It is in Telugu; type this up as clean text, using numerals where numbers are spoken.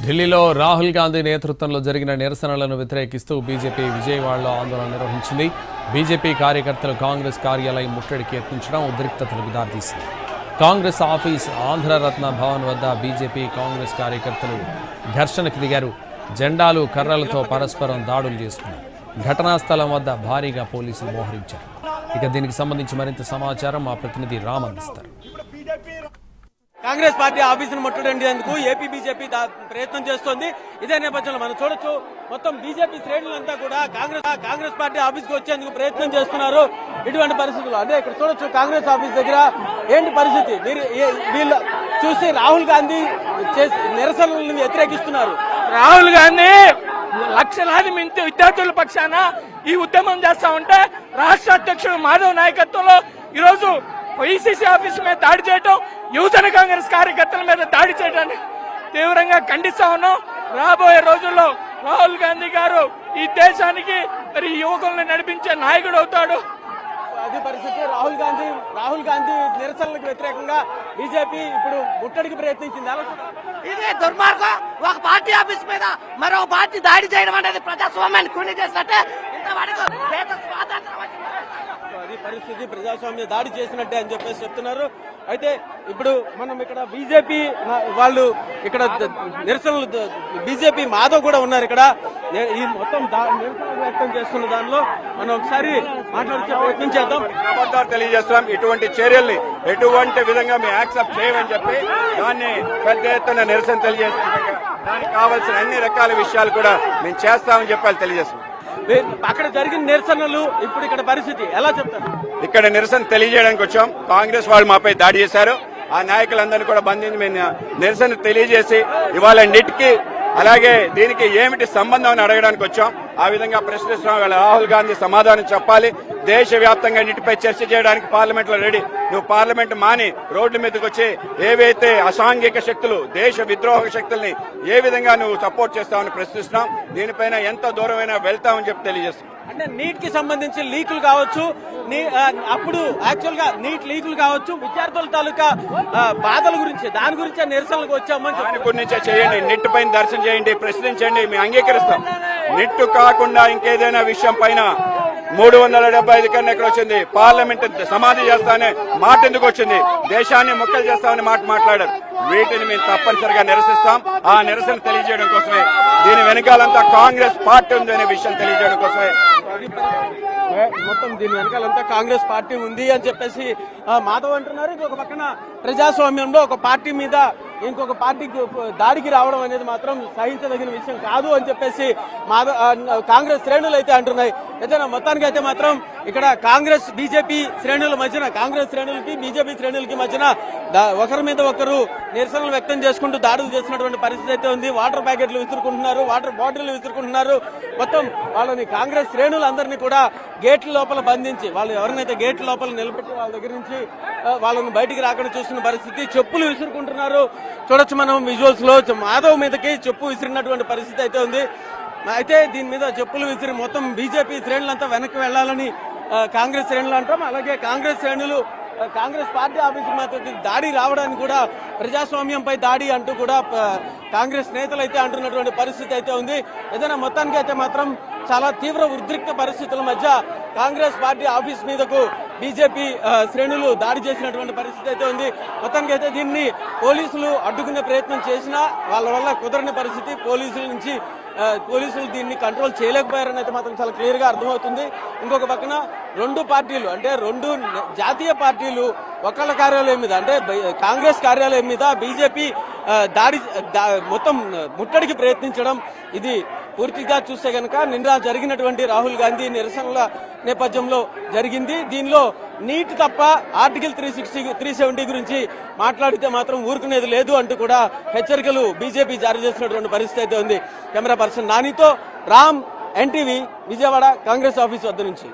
ఢిల్లీలో రాహుల్ గాంధీ నేతృత్వంలో జరిగిన నిరసనలను వ్యతిరేకిస్తూ బీజేపీ విజయవాడలో ఆందోళన నిర్వహించింది. బీజేపీ కార్యకర్తలు కాంగ్రెస్ కార్యాలయం ముట్టడికి యత్నించడం ఉద్రిక్తతలకు దారితీసింది. కాంగ్రెస్ ఆఫీస్ ఆంధ్రరత్న భవన్ వద్ద బీజేపీ కాంగ్రెస్ కార్యకర్తలు ఘర్షణకు దిగారు. జెండాలు కర్రలతో పరస్పరం దాడులు చేసుకున్నారు. ఘటనా స్థలం వద్ద భారీగా పోలీసులు మోహరించారు. ఇక దీనికి సంబంధించి మరింత సమాచారం మా ప్రతినిధి రామ్ అందిస్తారు. కాంగ్రెస్ పార్టీ ఆఫీసును ముట్టడించేందుకు ఏపీ బీజేపీ ప్రయత్నం చేస్తోంది. ఇదే నేపథ్యంలో మనం చూడొచ్చు, మొత్తం బీజేపీ శ్రేణులంతా కూడా కాంగ్రెస్ పార్టీ ఆఫీస్కి వచ్చేందుకు ప్రయత్నం చేస్తున్నారు. ఇటువంటి పరిస్థితుల్లో అదే ఇక్కడ చూడొచ్చు, కాంగ్రెస్ ఆఫీస్ దగ్గర ఏంటి పరిస్థితి, వీళ్ళు చూసి రాహుల్ గాంధీ నిరసనలను వ్యతిరేకిస్తున్నారు. రాహుల్ గాంధీ లక్షలాది మంది విద్యార్థుల పక్షాన ఈ ఉద్యమం చేస్తా ఉంటే రాష్ట్ర అధ్యక్షుడు మాధవ్ నాయకత్వంలో ఈరోజు పిసిసి ఆఫీస్ మీద దాడి చేయడం, యువజన కాంగ్రెస్ కార్యకర్తల మీద దాడి చేయడాన్ని తీవ్రంగా ఖండిస్తా ఉన్నాం. రాబోయే రోజుల్లో రాహుల్ గాంధీ గారు ఈ దేశానికి మరి యువకులను నడిపించే నాయకుడు అవుతాడు. అది పరిస్థితి. రాహుల్ గాంధీ నిరసనలకు వ్యతిరేకంగా బీజేపీ ఇప్పుడు ముట్టడికి ప్రయత్నించింది. ఇది దుర్మార్గం. ఒక పార్టీ ఆఫీస్ మీద మరో పార్టీ దాడి చేయడం అనేది ప్రజాస్వామ్యాన్ని కూని చేసినట్టే. ఇంతవరకు అది పరిస్థితి, ప్రజాస్వామ్య దాడి చేసినట్టే అని చెప్పేసి చెప్తున్నారు. అయితే ఇప్పుడు మనం ఇక్కడ బీజేపీ వాళ్ళు ఇక్కడ నిరసనలు, బీజేపీ మాధవ్ కూడా ఉన్నారు ఇక్కడ. ఈ మొత్తం నిరసన వ్యక్తం చేస్తున్న దానిలో మనం ఒకసారి మాట్లాడే ప్రయత్నం చేద్దాం. తెలియజేస్తున్నాం, ఇటువంటి చర్యల్ని ఎటువంటి విధంగా మేము యాక్సెప్ట్ చేయమని చెప్పి దాన్ని పెద్ద ఎత్తున నిరసన తెలియజేస్తున్నాం. దానికి కావాల్సిన అన్ని రకాల విషయాలు కూడా మేము చేస్తామని చెప్పి తెలియజేస్తున్నాం. అక్కడ జరిగిన నిరసనలు ఇప్పుడు ఇక్కడ పరిస్థితి ఎలా చెప్తారు? ఇక్కడ నిరసన తెలియజేయడానికి వచ్చాం. కాంగ్రెస్ వాళ్ళు మాపై దాడి చేశారు. ఆ నాయకులందరినీ కూడా బంధించి మేము నిరసన తెలియజేసి ఇవాళ నిట్కి అలాగే దీనికి ఏమిటి సంబంధం అని అడగడానికి వచ్చాం. ఆ విధంగా ప్రశ్నిస్తున్నాం. రాహుల్ గాంధీ సమాధానం చెప్పాలి. దేశవ్యాప్తంగా నీటిపై చర్చ చేయడానికి పార్లమెంట్ లో రెడీ. నువ్వు పార్లమెంట్ మాని రోడ్ల మీదకి వచ్చి ఏవైతే అసాంఘిక శక్తులు, దేశ విద్రోహ శక్తుల్ని ఏ విధంగా నువ్వు సపోర్ట్ చేస్తావని ప్రశ్నిస్తున్నాం. దీనిపైన ఎంత దూరమైనా వెళ్తామని చెప్పి తెలియజేస్తున్నాం. అంటే నీట్ కి సంబంధించి లీకులు కావచ్చు, అప్పుడు యాక్చువల్ గా నీట్ లీకులు కావచ్చు, విద్యార్థుల తాలూకా బాధల గురించి, దాని గురించి నిరసనలకు వచ్చామని దాని గురించే చేయండి. నిట్ పైన దర్శనం చేయండి, ప్రశ్నించండి, మేము అంగీకరిస్తాం. నిట్టు కాకుండా ఇంకేదైనా విషయం పైన 375 కన్నా ఎక్కడ వచ్చింది? పార్లమెంట్ సమాధి చేస్తానే మాట ఎందుకు వచ్చింది? దేశాన్ని ముక్కలు చేస్తామని మాట మాట్లాడారు. వీటిని మేము తప్పనిసరిగా నిరసిస్తాం. ఆ నిరసన తెలియజేయడం కోసమే, దీని వెనకాలంతా కాంగ్రెస్ పార్టీ ఉంది అనే విషయం తెలియజేయడం కోసమే. మొత్తం దీని వెనకాలంతా కాంగ్రెస్ పార్టీ ఉంది అని చెప్పేసి మాధవ్ అంటున్నారు. ఇంకొక పక్కన ప్రజాస్వామ్యంలో ఒక పార్టీ మీద ఇంకొక పార్టీకి దాడికి రావడం అనేది మాత్రం సహించదగిన విషయం కాదు అని చెప్పేసి కాంగ్రెస్ శ్రేణులు అయితే అంటున్నాయి. ఏదైనా మొత్తానికి అయితే మాత్రం ఇక్కడ కాంగ్రెస్ బీజేపీ శ్రేణుల మధ్యన, కాంగ్రెస్ శ్రేణులకి బీజేపీ శ్రేణులకి మధ్యన ఒకరి మీద ఒకరు నిరసనలు వ్యక్తం చేసుకుంటూ దాడులు చేసినటువంటి పరిస్థితి అయితే ఉంది. వాటర్ ప్యాకెట్లు విసురుకుంటున్నారు, వాటర్ బాటిల్ విసురుకుంటున్నారు. మొత్తం వాళ్ళని కాంగ్రెస్ శ్రేణులందరినీ కూడా గేట్ల లోపల బంధించి, వాళ్ళు ఎవరినైతే గేట్ల లోపల నిలబెట్టి వాళ్ళ దగ్గర నుంచి వాళ్ళని బయటికి రాకుండా చూస్తున్న పరిస్థితి. చెప్పులు విసురుకుంటున్నారు. చూడొచ్చు మనం విజువల్స్ లో, మాధవ్ మీదకి చెప్పు విసిరినటువంటి పరిస్థితి అయితే ఉంది. అయితే దీని మీద చెప్పులు విసిరి మొత్తం బీజేపీ శ్రేణులంతా వెనక్కి వెళ్లాలని కాంగ్రెస్ శ్రేణులు అంటాం. అలాగే కాంగ్రెస్ శ్రేణులు కాంగ్రెస్ పార్టీ ఆఫీసు మీద దాడి రావడానికి కూడా ప్రజాస్వామ్యంపై దాడి అంటూ కూడా కాంగ్రెస్ నేతలు అయితే అంటున్నటువంటి పరిస్థితి అయితే ఉంది. ఏదైనా మొత్తానికి అయితే మాత్రం చాలా తీవ్ర ఉద్రిక్త పరిస్థితుల మధ్య కాంగ్రెస్ పార్టీ ఆఫీస్ మీదకు బీజేపీ శ్రేణులు దాడి చేసినటువంటి పరిస్థితి అయితే ఉంది. మొత్తానికి అయితే దీన్ని పోలీసులు అడ్డుకునే ప్రయత్నం చేసినా వాళ్ళ వల్ల కుదరని పరిస్థితి. పోలీసులు దీన్ని కంట్రోల్ చేయలేకపోయారని అయితే మాత్రం చాలా క్లియర్ గా అర్థమవుతుంది. ఇంకొక పక్కన రెండు పార్టీలు, అంటే రెండు జాతీయ పార్టీలు ఒకళ్ళ కార్యాలయం మీద, అంటే కాంగ్రెస్ కార్యాలయం మీద బీజేపీ దాడి మొత్తం ముట్టడికి ప్రయత్నించడం, ఇది పూర్తిగా చూస్తే కనుక నిన్న జరిగినటువంటి రాహుల్ గాంధీ నిరసనల నేపథ్యంలో జరిగింది. దీనిలో నీట్ తప్ప ఆర్టికల్ 370 గురించి మాట్లాడితే మాత్రం ఊరుకునేది లేదు అంటూ కూడా హెచ్చరికలు బీజేపీ జారీ చేసినటువంటి పరిస్థితి అయితే ఉంది. కెమెరా పర్సన్ నానితో రామ్, ఎన్టీవీ, విజయవాడ కాంగ్రెస్ ఆఫీస్ వద్ద నుంచి.